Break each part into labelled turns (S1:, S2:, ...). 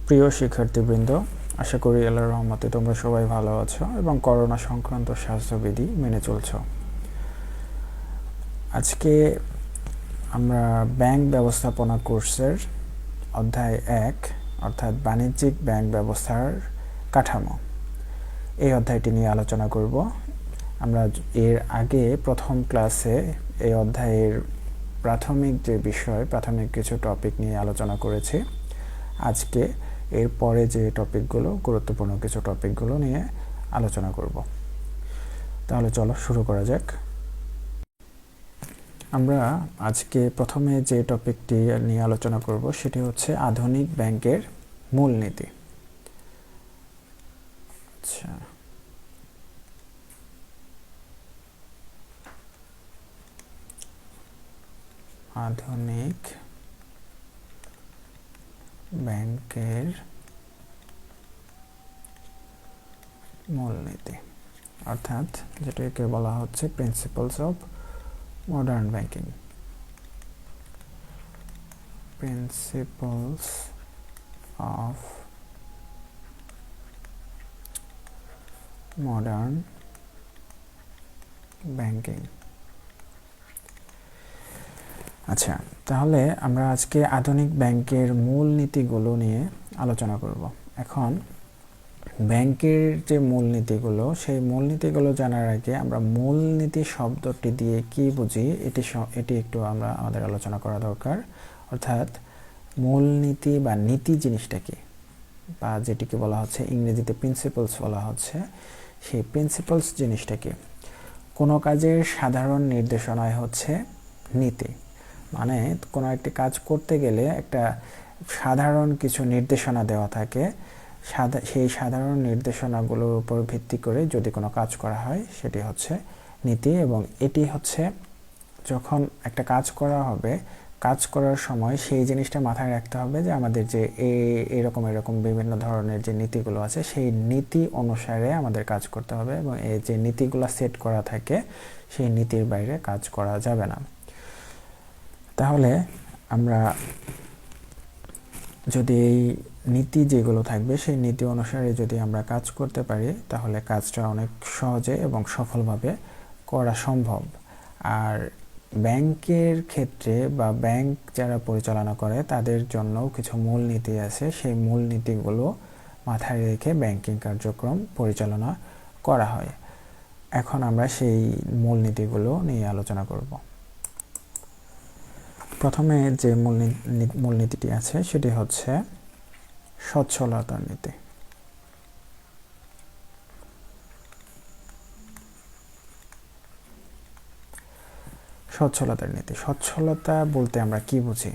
S1: প্রিয় শিক্ষার্থীবৃন্দ, আশা করি আল্লাহর রহমতে তোমরা সবাই ভালো আছো এবং করোনা সংক্রান্ত স্বাস্থ্যবিধি মেনে চলছো। আজকে আমরা ব্যাংক ব্যবস্থাপনা কোর্সের অধ্যায় 1 অর্থাৎ বাণিজ্যিক ব্যাংক ব্যবস্থার কাঠামো এই অধ্যায়টি নিয়ে আলোচনা করব। আমরা এর আগে প্রথম ক্লাসে এই অধ্যায়ের প্রাথমিক কিছু টপিক নিয়ে আলোচনা করেছি। আজকে এরপরে যে টপিকগুলো গুরুত্বপূর্ণ কিছু টপিকগুলো নিয়ে আলোচনা করব। তাহলে চলো শুরু করা যাক। আমরা আজকে প্রথমে যে টপিকটি নিয়ে আলোচনা করব সেটি হচ্ছে আধুনিক ব্যাংকের মূলনীতি। আচ্ছা, আধুনিক ব্যাংকের মূলনীতি অর্থাৎ যেটাকে বলা হচ্ছে principles of modern banking. Principles of modern banking. আচ্ছা, তাহলে আমরা আজকে আধুনিক ব্যাংকের মূলনীতিগুলো নিয়ে আলোচনা করব। এখন ব্যাংকের যে মূলনীতিগুলো, সেই মূলনীতিগুলো জানার আগে আমরা মূলনীতি শব্দটি দিয়ে কি বুঝি এটি একটু আমাদের আলোচনা করা দরকার। অর্থাৎ মূলনীতি বা নীতি জিনিসটা কি, বা যেটিকে বলা হচ্ছে ইংরেজিতে প্রিন্সিপালস বলা হচ্ছে, সেই প্রিন্সিপালস জিনিসটা কি? কোনো কাজের সাধারণ নির্দেশনাই হচ্ছে নীতি। মানে কোনো একটি কাজ করতে গেলে একটা সাধারণ কিছু নির্দেশনা দেওয়া থাকে, সেই সাধারণ নির্দেশনাগুলোর উপর ভিত্তি করে যদি কোনো কাজ করা হয় সেটি হচ্ছে নীতি। এবং এটি হচ্ছে যখন একটা কাজ করা হবে, কাজ করার সময় সেই জিনিসটা মাথায় রাখতে হবে যে আমাদের যে এরকম বিভিন্ন ধরনের যে নীতিগুলো আছে সেই নীতি অনুসারে আমাদের কাজ করতে হবে, এবং এই যে নীতিগুলো সেট করা থাকে সেই নীতির বাইরে কাজ করা যাবে না। তাহলে আমরা যদি এই নীতি যেগুলো থাকবে সেই নীতি অনুসারে যদি আমরা কাজ করতে পারি তাহলে কাজটা অনেক সহজে এবং সফলভাবে করা সম্ভব। আর ব্যাংকের ক্ষেত্রে বা ব্যাংক যারা পরিচালনা করে তাদের জন্যও কিছু মূলনীতি আছে, সেই মূলনীতিগুলো মাথায় রেখে ব্যাংকিং কার্যক্রম পরিচালনা করা হয়। এখন আমরা সেই মূলনীতিগুলো নিয়ে আলোচনা করব। প্রথমে যে মূলনীতিটি আছে সেটি হচ্ছে সচ্ছলতার নীতি। সচ্ছলতার নীতি, সচ্ছলতা বলতে আমরা কি বুঝি?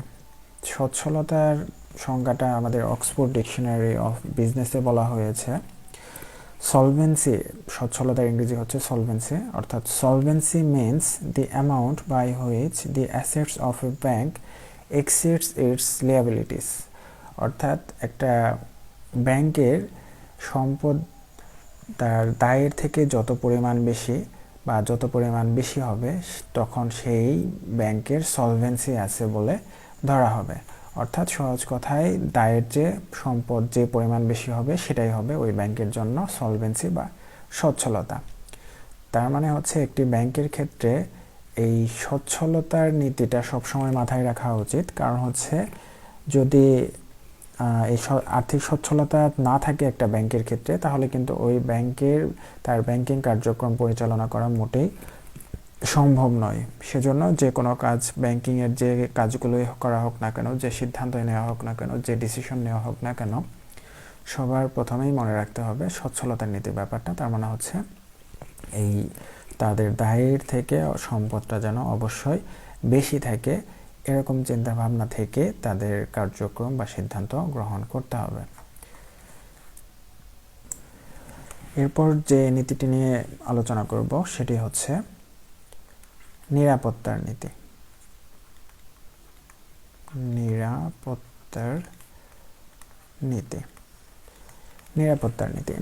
S1: সচ্ছলতার সংজ্ঞাটা আমাদের অক্সফোর্ড ডিকশনারি অফ বিজনেসে বলা হয়েছে সলভেন্সি। সচ্ছলতার ইংরেজি হচ্ছে সলভেন্সি, অর্থাৎ solvency means the amount by which the assets of a bank exceeds its liabilities. অর্থাৎ একটা ব্যাংকের সম্পদ তার দায়ের থেকে যত পরিমাণ বেশি হবে তখন সেই ব্যাংকের সলভেন্সি আছে বলে ধরা হবে। অর্থাৎ সহজ কথায় দায়ের যে সম্পদ যে পরিমাণ বেশি হবে সেটাই হবে ওই ব্যাংকের জন্য সলভেন্সি বা সচ্ছলতা। তার মানে হচ্ছে একটি ব্যাংকের ক্ষেত্রে এই সচ্ছলতার নীতিটা সবসময় মাথায় রাখা উচিত। কারণ হচ্ছে যদি এই আর্থিক সচ্ছলতা না থাকে একটা ব্যাংকের ক্ষেত্রে তাহলে কিন্তু ওই ব্যাংকের তার ব্যাংকিং কার্যক্রম পরিচালনা করা মোটেই সম্ভব নয়। সেজন্য যে কোনো কাজ, ব্যাংকিংয়ের যে কাজগুলোই করা হোক না কেন, যে সিদ্ধান্ত নেওয়া হোক না কেন, যে ডিসিশন নেওয়া হোক না কেন, সবার প্রথমেই মনে রাখতে হবে সচ্ছলতার নীতি ব্যাপারটা। তার মানে হচ্ছে এই তাদের দায়ের থেকে সম্পদটা যেন অবশ্যই বেশি থাকে, এরকম চিন্তা ভাবনা থেকে তাদের কার্যক্রম বা সিদ্ধান্ত গ্রহণ করতে হবে। এরপর যে নীতিটি নিয়ে আলোচনা করব সেটি হচ্ছে নিরাপত্তার নীতি।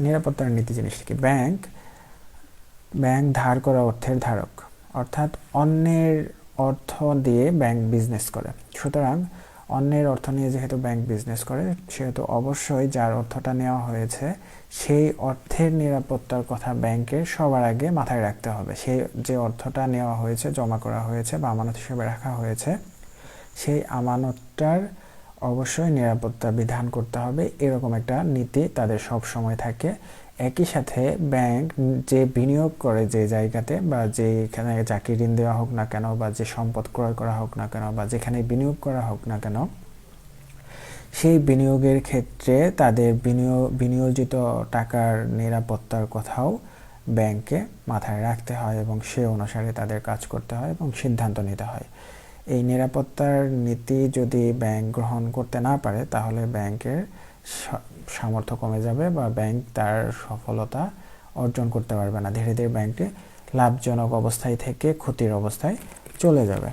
S1: নিরাপত্তার নীতি জিনিসটা কি? ব্যাংক ধার করা অর্থের ধারক, অর্থাৎ অন্যের অর্থ দিয়ে ব্যাংক বিজনেস করে। সুতরাং অন্যের অর্থ নিয়ে যেহেতু ব্যাংক বিজনেস করে, সেহেতু অবশ্যই যার অর্থটা নেওয়া হয়েছে সেই অর্থের নিরাপত্তার কথা ব্যাংকের সবার আগে মাথায় রাখতে হবে। সেই যে অর্থটা নেওয়া হয়েছে, জমা করা হয়েছে বা আমানত হিসেবে রাখা হয়েছে, সেই আমানতটার অবশ্যই নিরাপত্তা বিধান করতে হবে, এরকম একটা নীতি তাদের সব সময় থাকে। একই সাথে ব্যাংক যে বিনিয়োগ করে যে জায়গাতে বা যেখানে যাকে ঋণ দেওয়া হোক না কেন বা যে সম্পদ ক্রয় করা হোক না কেন বা যেখানে বিনিয়োগ করা হোক না কেন, সেই বিনিয়োগের ক্ষেত্রে তাদের বিনিয়োজিত টাকার নিরাপত্তার কথাও ব্যাংকে মাথায় রাখতে হয় এবং সে অনুসারে তাদের কাজ করতে হয় এবং সিদ্ধান্ত নিতে হয়। এই নিরাপত্তার নীতি যদি ব্যাংক গ্রহণ করতে না পারে, তাহলে ব্যাংকের সামর্থ্য কমে যাবে বা ব্যাংক তার সফলতা অর্জন করতে পারবে না। ধীরে ধীরে ব্যাংকটি লাভজনক অবস্থায় থেকে ক্ষতির অবস্থায় চলে যাবে।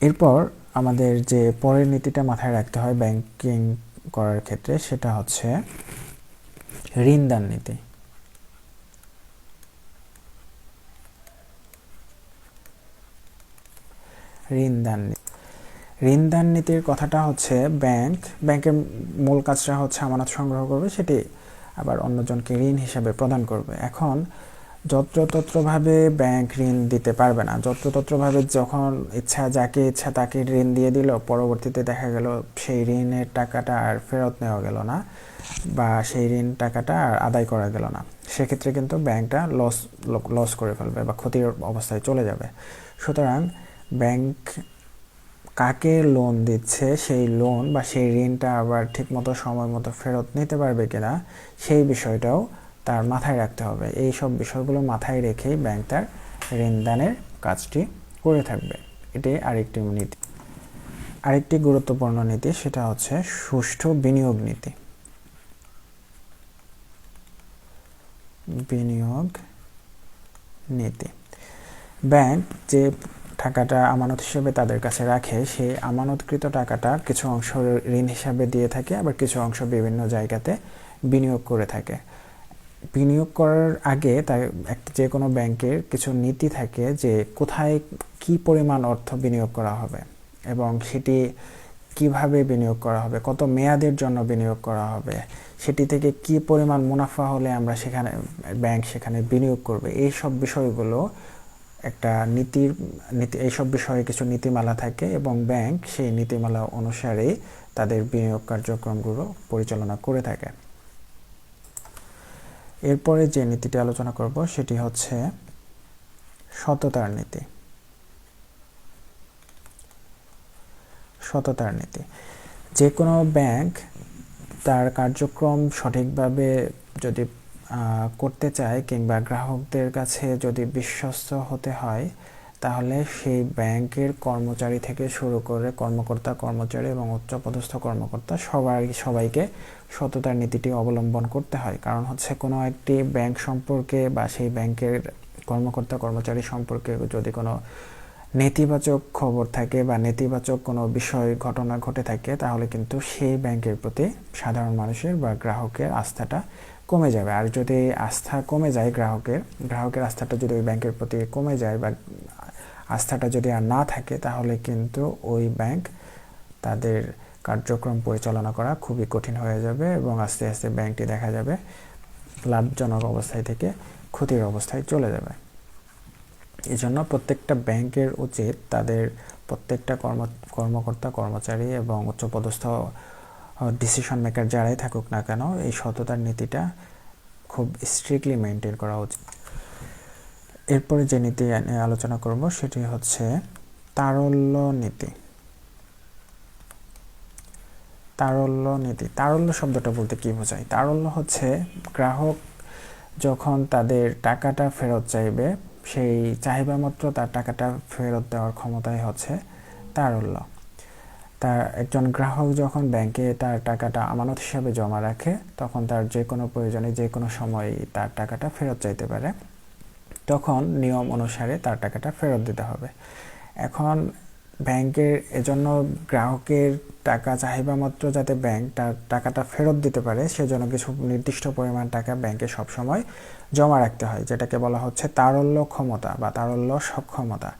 S1: এরপর আমাদের যে পরের নীতিটা মাথায় রাখতে হয় ব্যাংকিং করার ক্ষেত্রে, সেটা হচ্ছে ঋণদান নীতি। ঋণদান নীতির কথাটা হচ্ছে ব্যাংকের মূল কাজটা হচ্ছে আমানত সংগ্রহ করবে, সেটি আবার অন্যজনকে ঋণ হিসাবে প্রদান করবে। এখন যত্রতত্রভাবে ব্যাংক ঋণ দিতে পারবে না। যত্রতত্রভাবে যখন ইচ্ছা যাকে ইচ্ছা তাকে ঋণ দিয়ে দিল, পরবর্তীতে দেখা গেল সেই ঋণের টাকাটা আর ফেরত নেওয়া গেল না বা সেই ঋণ টাকাটা আর আদায় করা গেল না, সেক্ষেত্রে কিন্তু ব্যাংকটা লস করে ফেলবে বা ক্ষতির অবস্থায় চলে যাবে। সুতরাং ব্যাংক কাকে লোন দিচ্ছে, সেই লোন বা সেই ঋণটা আবার ঠিকমতো সময় মতো ফেরত নিতে পারবে কিনা, সেই বিষয়টাও তার মাথায় রাখতে হবে। এই সব বিষয়গুলো মাথায় রেখেই ব্যাংক তার ঋণদানের কাজটি করে থাকবে। এটি আরেকটি গুরুত্বপূর্ণ নীতি, সেটা হচ্ছে সুষ্ঠু বিনিয়োগ নীতি। ব্যাংক যে টাকাটা আমানত হিসেবে তাদের কাছে রাখে, সেই আমানতকৃত টাকাটা কিছু অংশ ঋণ হিসাবে দিয়ে থাকে, আবার কিছু অংশ বিভিন্ন জায়গাতে বিনিয়োগ করে থাকে। বিনিয়োগ করার আগে তার যে কোনো ব্যাংকের কিছু নীতি থাকে যে কোথায় কি পরিমাণ অর্থ বিনিয়োগ করা হবে এবং সেটি কিভাবে বিনিয়োগ করা হবে, কত মেয়াদের জন্য বিনিয়োগ করা হবে, সেটি থেকে কি পরিমাণ মুনাফা হলে আমরা ব্যাংক সেখানে বিনিয়োগ করবে। এই সব বিষয়গুলো একটা এইসব বিষয়ে কিছু নীতিমালা থাকে এবং ব্যাংক সেই নীতিমালা অনুসারেই তাদের বিনিয়োগ কার্যক্রমগুলো পরিচালনা করে থাকে। এরপরে যে নীতিটি আলোচনা করব সেটি হচ্ছে সততার নীতি। যে কোনো ব্যাংক তার কার্যক্রম সঠিকভাবে যদি করতে চায় কিংবা গ্রাহকদের কাছে যদি বিশ্বস্ত হতে হয়, তাহলে সেই ব্যাংকের কর্মচারী থেকে শুরু করে কর্মচারী এবং উচ্চপদস্থ কর্মকর্তা সবাইকে সততার নীতিটি অবলম্বন করতে হয়। কারণ হচ্ছে কোনো একটি ব্যাংক সম্পর্কে বা সেই ব্যাংকের কর্মচারী সম্পর্কে যদি কোনো নেতিবাচক খবর থাকে বা নেতিবাচক কোনো ঘটনা ঘটে থাকে, তাহলে কিন্তু সেই ব্যাংকের প্রতি সাধারণ মানুষের বা গ্রাহকের আস্থাটা কমে যাবে। আর যদি আস্থা কমে যায়, গ্রাহকের আস্থাটা যদি ওই ব্যাংকের প্রতি কমে যায় বা আস্থাটা যদি আর না থাকে, তাহলে কিন্তু ওই ব্যাংক তাদের কার্যক্রম পরিচালনা করা খুবই কঠিন হয়ে যাবে এবং আস্তে আস্তে ব্যাংকটি দেখা যাবে লাভজনক অবস্থায় থেকে ক্ষতির অবস্থায় চলে যাবে। এই জন্য প্রত্যেকটা ব্যাংকের উচিত তাদের প্রত্যেকটা কর্মচারী এবং উচ্চপদস্থ ডিসিশন মেকার যারাই থাকুক না কেন, এই সততার নীতিটা খুব স্ট্রিক্টলি মেনটেন করা উচিত। এরপরে যে নীতি আলোচনা করব সেটি হচ্ছে তারল্য নীতি। তারল্য শব্দটা বলতে কি বোঝায়? তারল্য হচ্ছে গ্রাহক যখন তাদের টাকাটা ফেরত চাইবে, সেই চাহিদা মাত্র তার টাকাটা ফেরত দেওয়ার ক্ষমতাই হচ্ছে তারল্য। তার একজন গ্রাহক যখন ব্যাংকে তার টাকাটা আমানত হিসাবে জমা রাখে, তখন তার যে কোনো প্রয়োজনে যে কোনো সময় তার টাকাটা ফেরত চাইতে পারে, তখন নিয়ম অনুসারে তার টাকাটা ফেরত দিতে হবে। এখন ব্যাংকের এজন্য গ্রাহকের টাকা চাহিদা মাত্র যাতে ব্যাংক তার টাকাটা ফেরত দিতে পারে, সেজন্য কিছু নির্দিষ্ট পরিমাণ টাকা ব্যাংকে সবসময় জমা রাখতে হয়, যেটাকে বলা হচ্ছে তারল্য ক্ষমতা বা তারল্য সক্ষমতা।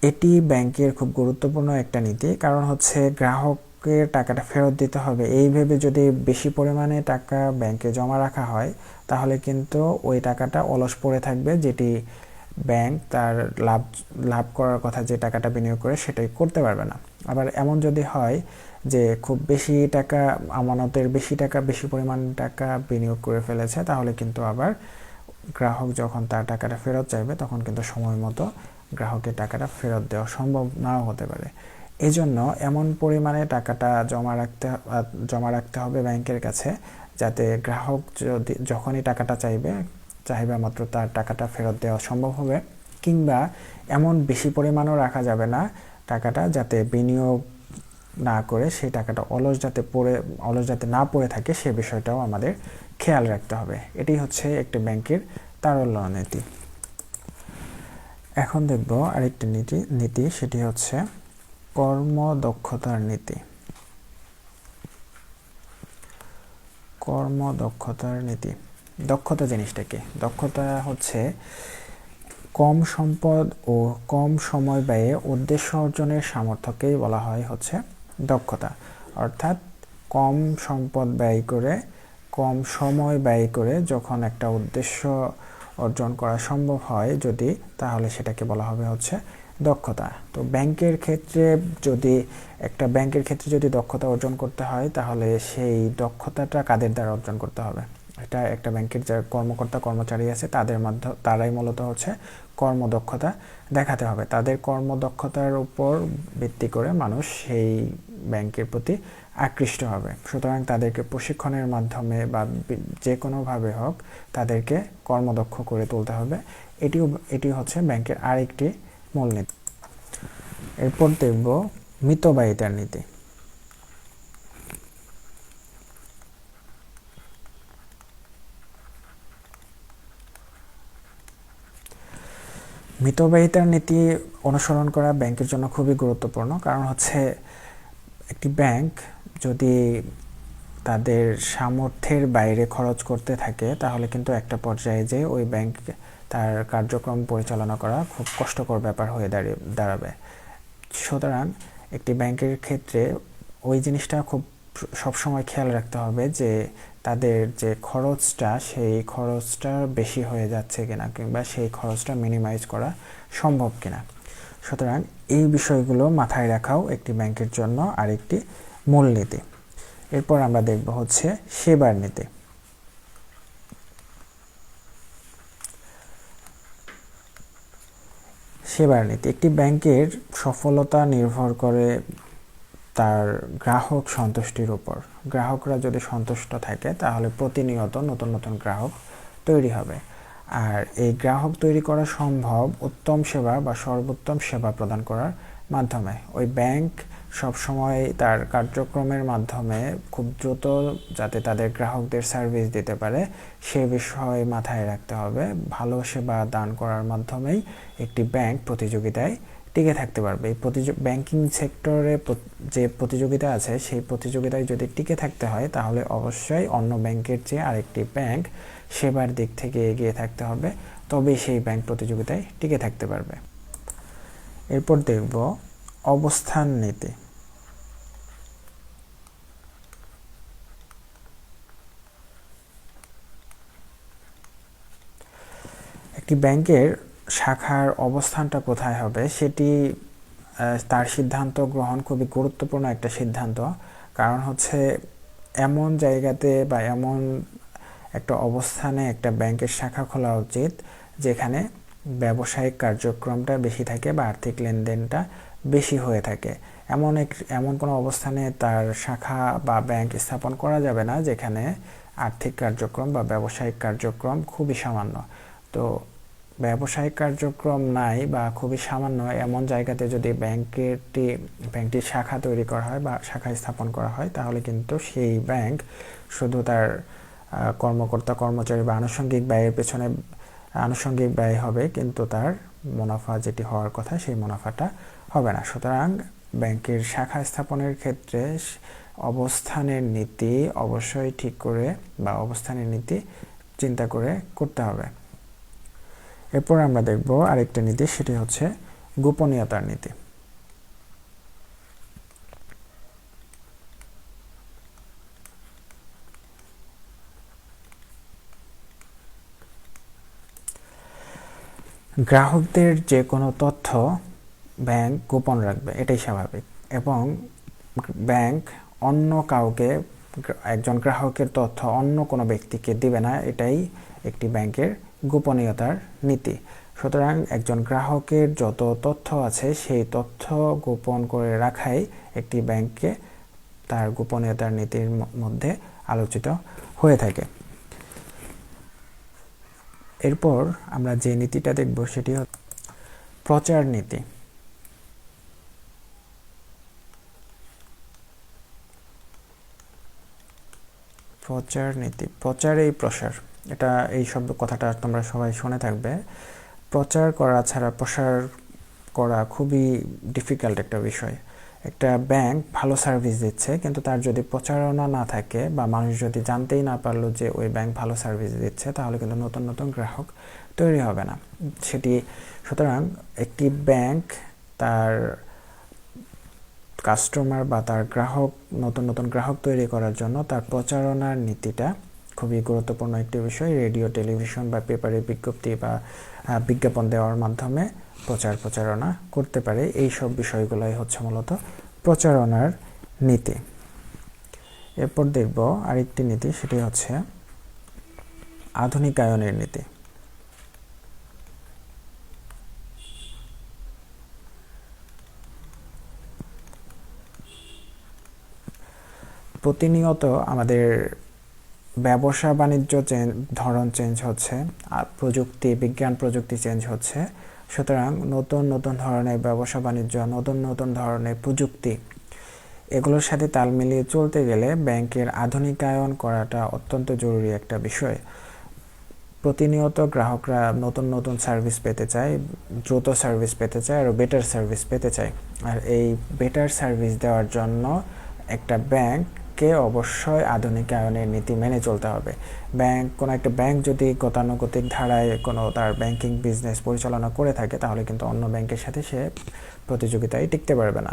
S1: এটি ব্যাংকের খুব গুরুত্বপূর্ণ একটা নীতি, কারণ হচ্ছে গ্রাহকের টাকাটা ফেরত দিতে হবে এই ভেবে যদি বেশি পরিমাণে টাকা ব্যাংকে জমা রাখা হয় তাহলে কিন্তু ওই টাকাটা অলস পড়ে থাকবে, যেটি ব্যাংক তার লাভ লাভ করার কথা যে টাকাটা বিনিয়োগ করে সেটাই করতে পারবে না। আবার এমন যদি হয় যে খুব বেশি টাকা আমানতের বেশি পরিমাণ টাকা বিনিয়োগ করে ফেলেছে, তাহলে কিন্তু আবার গ্রাহক যখন তার টাকাটা ফেরত চাইবে তখন কিন্তু সময় মতো গ্রাহকের টাকাটা ফেরত দেওয়া সম্ভব নাও হতে পারে। এই জন্য এমন পরিমাণে টাকাটা জমা রাখতে হবে ব্যাংকের কাছে যাতে গ্রাহক যখনই টাকাটা চাইবে মাত্র তার টাকাটা ফেরত দেওয়া সম্ভব হবে, কিংবা এমন বেশি পরিমাণও রাখা যাবে না টাকাটা যাতে বিনিয়োগ না করে সেই টাকাটা অলস যাতে না পড়ে থাকে সে বিষয়টাও আমাদের খেয়াল রাখতে হবে। এটি হচ্ছে একটি ব্যাংকের তারল্য নীতি। এখন দেখব আরেকটি নীতি, সেটি হচ্ছে কর্মদক্ষতার নীতি। কর্মদক্ষতার নীতি, দক্ষতা জিনিসটা কি? দক্ষতা হচ্ছে কম সম্পদ ও কম সময় ব্যয়ে উদ্দেশ্য অর্জনের সামর্থ্যকেই বলা হয় হচ্ছে দক্ষতা। অর্থাৎ কম সম্পদ ব্যয় করে কম সময় ব্যয় করে যখন একটা উদ্দেশ্য অর্জন করা সম্ভব হয় যদি, তাহলে সেটাকে বলা হবে হচ্ছে দক্ষতা। তো একটা ব্যাংকের ক্ষেত্রে যদি দক্ষতা অর্জন করতে হয় তাহলে সেই দক্ষতাটা কাদের দ্বারা অর্জন করতে হবে? এটা একটা ব্যাংকের যে কর্মচারী আছে তারাই মূলত হচ্ছে কর্মদক্ষতা দেখাতে হবে। তাদের কর্মদক্ষতার উপর ভিত্তি করে মানুষ সেই ব্যাংকের প্রতি আকৃষ্ট হবে। সুতরাং তাদেরকে প্রশিক্ষণের মাধ্যমে বা যে কোনোভাবে হোক তাদেরকে কর্মদক্ষ করে তুলতে হবে। এটি হচ্ছে ব্যাংকের আরেকটি মূলনীতি। এরপর দেখব মিতব্যয়িতার নীতি। মিতব্যয়িতার নীতি অনুসরণ করা ব্যাংকের জন্য খুবই গুরুত্বপূর্ণ, কারণ হচ্ছে একটি ব্যাংক যদি তাদের সামর্থ্যের বাইরে খরচ করতে থাকে তাহলে কিন্তু একটা পর্যায়ে যে ওই ব্যাংক তার কার্যক্রম পরিচালনা করা খুব কষ্টকর ব্যাপার হয়ে দাঁড়াবে। সুতরাং একটি ব্যাংকের ক্ষেত্রে ওই জিনিসটা খুব সবসময় খেয়াল রাখতে হবে যে তাদের যে খরচটা সেই খরচটা বেশি হয়ে যাচ্ছে কিনা, কিংবা সেই খরচটা মিনিমাইজ করা সম্ভব কিনা। সুতরাং এই বিষয়গুলো মাথায় রাখাও একটি ব্যাংকের জন্য আরেকটি মূলনীতি। এরপর আমরা দেখব হচ্ছে সেবার নীতি। সেবার নীতি, একটি ব্যাংকের সফলতা নির্ভর করে তার গ্রাহক সন্তুষ্টির উপর। গ্রাহকরা যদি সন্তুষ্ট থাকে তাহলে প্রতিনিয়ত নতুন নতুন গ্রাহক তৈরি হবে। আর এই গ্রাহক তৈরি করা সম্ভব উত্তম সেবা বা সর্বোত্তম সেবা প্রদান করার মাধ্যমে। ওই ব্যাংক সবসময় তার কার্যক্রমের মাধ্যমে খুব দ্রুত যাতে তাদের গ্রাহকদের সার্ভিস দিতে পারে সে বিষয় মাথায় রাখতে হবে। ভালো সেবা দান করার মাধ্যমেই একটি ব্যাংক প্রতিযোগিতায় টিকে থাকতে পারবে। এই ব্যাংকিং সেক্টরে যে প্রতিযোগিতা আছে সেই প্রতিযোগিতায় যদি টিকে থাকতে হয় তাহলে অবশ্যই অন্য ব্যাংকের চেয়ে আরেকটি ব্যাংক সেবার দিক থেকে এগিয়ে থাকতে হবে, তবেই সেই ব্যাংক প্রতিযোগিতায় টিকে থাকতে পারবে। এরপর দেখব অবস্থান নীতি। একটি ব্যাংকের শাখার অবস্থানটা কোথায় হবে সেটি তার সিদ্ধান্ত গ্রহণ খুবই গুরুত্বপূর্ণ একটা সিদ্ধান্ত। কারণ হচ্ছে এমন জায়গাতে বা এমন একটা অবস্থানে একটা ব্যাংকের শাখা খোলা উচিত যেখানে ব্যবসায়িক কার্যক্রমটা বেশি থাকে বা আর্থিক লেনদেনটা বেশি হয়ে থাকে। এমন কোনো অবস্থানে তার শাখা বা ব্যাংক স্থাপন করা যাবে না যেখানে আর্থিক কার্যক্রম বা ব্যবসায়িক কার্যক্রম খুবই সামান্য। তো ব্যবসায়িক কার্যক্রম নাই বা খুবই সামান্য এমন জায়গাতে যদি ব্যাংকটির শাখা তৈরি করা হয় বা শাখা স্থাপন করা হয় তাহলে কিন্তু সেই ব্যাংক শুধু তার কর্মকর্তা কর্মচারী বা আনুষঙ্গিক ব্যয়ের পেছনে আনুষঙ্গিক ব্যয় হবে, কিন্তু তার মুনাফা যেটি হওয়ার কথা সেই মুনাফাটা হবে না। সুতরাং ব্যাংকের শাখা স্থাপনের ক্ষেত্রে অবস্থানের নীতি অবশ্যই ঠিক করে বা অবস্থানের নীতি চিন্তা করে করতে হবে। এরপর আমরা দেখব আরেকটা নীতি, সেটি হচ্ছে গোপনীয়তার নীতি। গ্রাহকদের যে কোনো তথ্য ব্যাংক গোপন রাখবে, এটাই স্বাভাবিক, এবং ব্যাংক অন্য কাউকে, একজন গ্রাহকের তথ্য অন্য কোনো ব্যক্তিকে দিবে না, এটাই একটি ব্যাংকের গোপনীয়তার নীতি। সুতরাং একজন গ্রাহকের যত তথ্য আছে সেই তথ্য গোপন করে রাখাই একটি ব্যাংকে তার গোপনীয়তার নীতির মধ্যে আলোচিত হয়ে থাকে। এরপর আমরা যে নীতিটা দেখব সেটি হচ্ছে প্রচার নীতি। প্রচার নীতি, প্রচার এই প্রসার, এটা এই কথাটা তোমরা সবাই শুনে থাকবে। প্রচার করা ছাড়া প্রসার করা খুবই ডিফিকাল্ট একটা বিষয়। একটা ব্যাংক ভালো সার্ভিস দিচ্ছে, কিন্তু তার যদি প্রচারণা না থাকে বা মানুষ যদি জানতেই না পারলো যে ওই ব্যাংক ভালো সার্ভিস দিচ্ছে, তাহলে কিন্তু নতুন নতুন গ্রাহক তৈরি হবে না সেটি। সুতরাং একটি ব্যাংক তার কাস্টমার বা তার গ্রাহক, নতুন নতুন গ্রাহক তৈরি করার জন্য তার প্রচারণার নীতিটা খুবই গুরুত্বপূর্ণ একটি বিষয়। রেডিও, টেলিভিশন বা পেপারে বিজ্ঞপ্তি বা বিজ্ঞাপন দেওয়ার মাধ্যমে প্রচারণা করতে পারে। এই সব বিষয়গুলোই হচ্ছে মূলত প্রচারণার নীতি। এরপর দেখব আরেকটি নীতি, সেটি হচ্ছে আধুনিকায়নের নীতি। প্রতিনিয়ত আমাদের ব্যবসা বাণিজ্য ধরন চেঞ্জ হচ্ছে, আর বিজ্ঞান প্রযুক্তি চেঞ্জ হচ্ছে। সুতরাং নতুন নতুন ধরনের ব্যবসা বাণিজ্য, নতুন নতুন ধরনের প্রযুক্তি, এগুলোর সাথে তাল মিলিয়ে চলতে গেলে ব্যাংকের আধুনিকায়ন করাটা অত্যন্ত জরুরি একটা বিষয়। প্রতিনিয়ত গ্রাহকরা নতুন নতুন সার্ভিস পেতে চায়, দ্রুত সার্ভিস পেতে চায়, আরও বেটার সার্ভিস পেতে চায়। আর এই বেটার সার্ভিস দেওয়ার জন্য একটা ব্যাংককে অবশ্যই আধুনিকায়নের নীতি মেনে চলতে হবে। কোনো একটা ব্যাংক যদি গতানুগতিক ধারায় কোনো তার ব্যাংকিং বিজনেস পরিচালনা করে থাকে, তাহলে কিন্তু অন্য ব্যাংকের সাথে সে প্রতিযোগিতায় টিকতে পারবে না।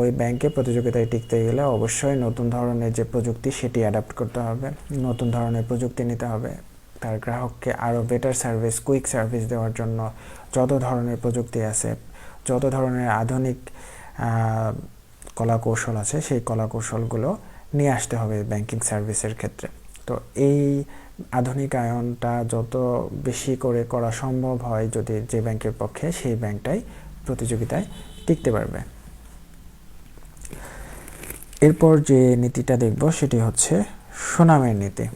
S1: ওই ব্যাংকে প্রতিযোগিতায় টিকতে গেলে অবশ্যই নতুন ধরনের যে প্রযুক্তি সেটি অ্যাডাপ্ট করতে হবে, নতুন ধরনের প্রযুক্তি নিতে হবে। তার গ্রাহককে আরও বেটার সার্ভিস, কুইক সার্ভিস দেওয়ার জন্য যত ধরনের প্রযুক্তি আছে, যত ধরনের আধুনিক কলাকৌশল আছে, সেই কলাকৌশলগুলো নিয়ে আসতে হবে ব্যাংকিং সার্ভিসের ক্ষেত্রে। তো এই আধুনিকায়নটা যত বেশি করে করা সম্ভব হয় যদি যে ব্যাংকের পক্ষে, সেই ব্যাংকটাই প্রতিযোগিতায় টিকতে পারবে। এরপর যে নীতিটা দেখব সেটি হচ্ছে সুনামের নীতি।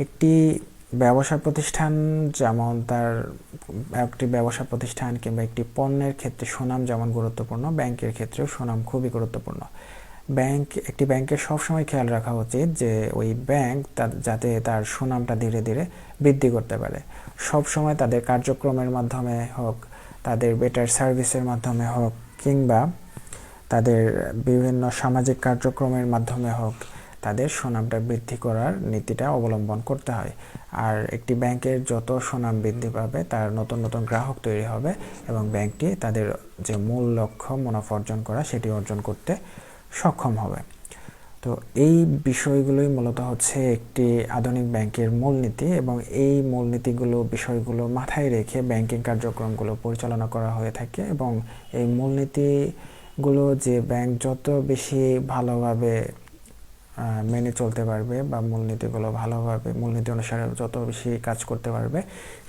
S1: একটি ব্যবসা প্রতিষ্ঠান যেমন একটি ব্যবসা প্রতিষ্ঠান কিংবা একটি পণ্যের ক্ষেত্রে সুনাম যেমন গুরুত্বপূর্ণ, ব্যাংকের ক্ষেত্রেও সুনাম খুবই গুরুত্বপূর্ণ। একটি ব্যাংকের সবসময় খেয়াল রাখা উচিত যে ওই ব্যাংক যাতে তার সুনামটা ধীরে ধীরে বৃদ্ধি করতে পারে। সবসময় তাদের কার্যক্রমের মাধ্যমে হোক, তাদের বেটার সার্ভিসের মাধ্যমে হোক, কিংবা তাদের বিভিন্ন সামাজিক কার্যক্রমের মাধ্যমে হোক, তাদের সুনামটা বৃদ্ধি করার নীতিটা অবলম্বন করতে হয়। আর একটি ব্যাংকের যত সুনাম বৃদ্ধি পাবে, তার নতুন নতুন গ্রাহক তৈরি হবে এবং ব্যাংকটি তাদের যে মূল লক্ষ্য মুনাফা অর্জন করা, সেটি অর্জন করতে সক্ষম হবে। তো এই বিষয়গুলোই মূলত হচ্ছে একটি আধুনিক ব্যাংকের মূলনীতি, এবং এই বিষয়গুলো মাথায় রেখে ব্যাংকিং কার্যক্রমগুলো পরিচালনা করা হয়ে থাকে। এবং এই মূলনীতিগুলো যে ব্যাংক যত বেশি ভালোভাবে মেনে চলতে পারবে বা মূলনীতি অনুসারে যত বেশি কাজ করতে পারবে,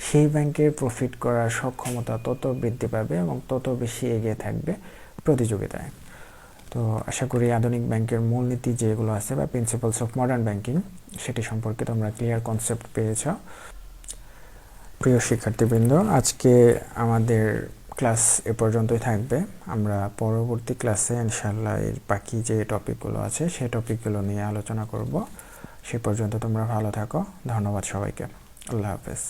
S1: সেই ব্যাংকের প্রফিট করার সক্ষমতা তত বৃদ্ধি পাবে এবং তত বেশি এগিয়ে থাকবে প্রতিযোগিতায়। তো আশা করি আধুনিক ব্যাংকের মূলনীতি যেগুলো আছে বা প্রিন্সিপালস অফ মডার্ন ব্যাংকিং, সেটি সম্পর্কে তোমরা ক্লিয়ার কনসেপ্ট পেয়েছ। প্রিয় শিক্ষার্থীবৃন্দ, আজকে আমাদের ক্লাস এ পর্যন্তই থাকবে। আমরা পরবর্তী ক্লাসে ইনশাআল্লাহ এর বাকি যে টপিকগুলো আছে সেই টপিকগুলো নিয়ে আলোচনা করব। সে পর্যন্ত তোমরা ভালো থাকো। ধন্যবাদ সবাইকে। আল্লাহ হাফেজ।